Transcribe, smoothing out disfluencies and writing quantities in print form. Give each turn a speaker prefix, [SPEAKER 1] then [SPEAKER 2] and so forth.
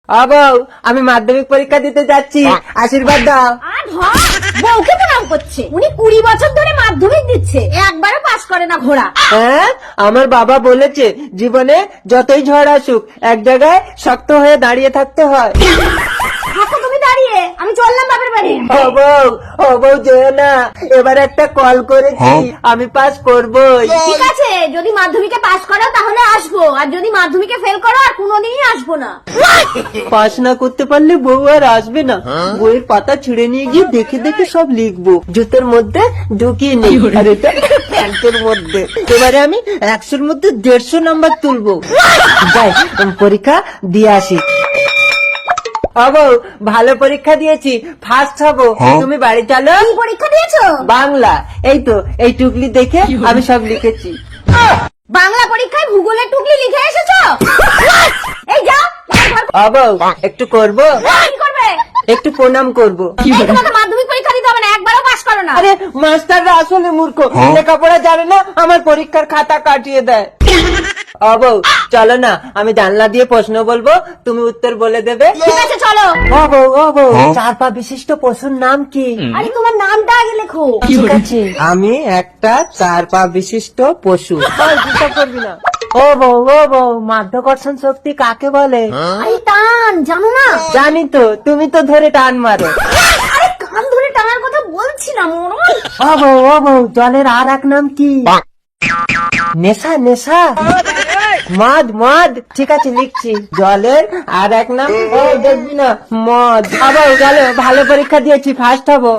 [SPEAKER 1] বউ, আমি মাধ্যমিক পরীক্ষা দিতে যাচ্ছি, আশীর্বাদ দাও।
[SPEAKER 2] বউকে প্রণাম করছে, উনি 20 বছর ধরে মাধ্যমিক দিচ্ছে, একবারও পাস করে না ঘোড়া।
[SPEAKER 1] হ্যাঁ, আমার বাবা বলেছে জীবনে যতই ঝড় আসুক এক জায়গায় শক্ত হয়ে দাঁড়িয়ে থাকতে হয়।
[SPEAKER 2] থাকো তুমি দাঁড়িয়ে, আমি চললাম বাপের বাড়ি।
[SPEAKER 1] ও বউ যেও না, এবার একটা কল করেছি, আমি পাস করবই।
[SPEAKER 2] ঠিক আছে, যদি মাধ্যমিকে পাস করো তাহলে আসবো, আর যদি মাধ্যমিকে ফেল করো আর কোনোদিনই আসবো না।
[SPEAKER 1] পাস না করতে পারলে বউ আর আসবে না। বইয়ের পাতা ছিঁড়ে নিয়ে গিয়ে দেখে দেখে সব লিখবো, জুতোর মধ্যে ঢুকিয়ে নেই, আর এটা প্যান্টের মধ্যে। এবারে আমি 100-র মধ্যে 150 নাম্বার তুলবো। যাই, পরীক্ষা দিয়ে আসি। বউ, ভালো পরীক্ষা দিয়েছি, ফার্স্ট হবো। তুমি বাড়ি চলো।
[SPEAKER 2] কি পরীক্ষা দিয়েছো?
[SPEAKER 1] বাংলা। এই তো, এই টুকলি দেখে আমি সব লিখেছি।
[SPEAKER 2] বাংলা পরীক্ষায় ভূগোলের টুকলি লিখে এসেছো? এই যাও।
[SPEAKER 1] বউ, একটু করবো,
[SPEAKER 2] কি করবে?
[SPEAKER 1] একটু প্রণাম করবো।
[SPEAKER 2] তোমাকে মাধ্যমিক পরীক্ষা দিতে হবে না, একবারও পাস করো না।
[SPEAKER 1] আরে মাস্টাররা আসলে মূর্খ, লেখাপড়া জানে না, আমার পরীক্ষার খাতা কাটিয়ে দেয়। বউ, চলো না, আমি জানলা দিয়ে প্রশ্ন বলবো, তুমি উত্তর বলে দেবে।
[SPEAKER 2] ঠিক আছে চলো।
[SPEAKER 1] বউ, 4 পা বিশিষ্ট পশুর নাম কি?
[SPEAKER 2] আরে তোমার নামটা আগে লেখো।
[SPEAKER 1] ঠিক আছে, আমি একটা 4 পা বিশিষ্ট পশু। চিন্তা করবি না। বউ, মাধ্যাকর্ষণ শক্তি কাকে বলে?
[SPEAKER 2] আরে টান, জানো না?
[SPEAKER 1] জানি তো, তুমি তো ধরে টান মারো।
[SPEAKER 2] আরে কান ধরে টানার কথা বলছি না মরণ।
[SPEAKER 1] বউ, জলের আর এক নাম কি? নেশা। মদ। ঠিক আছে, লিখছি। জলের আর এক নাম দেখবি না, মদ। চলো, ভালো পরীক্ষা দিয়েছি, ফার্স্ট হবো।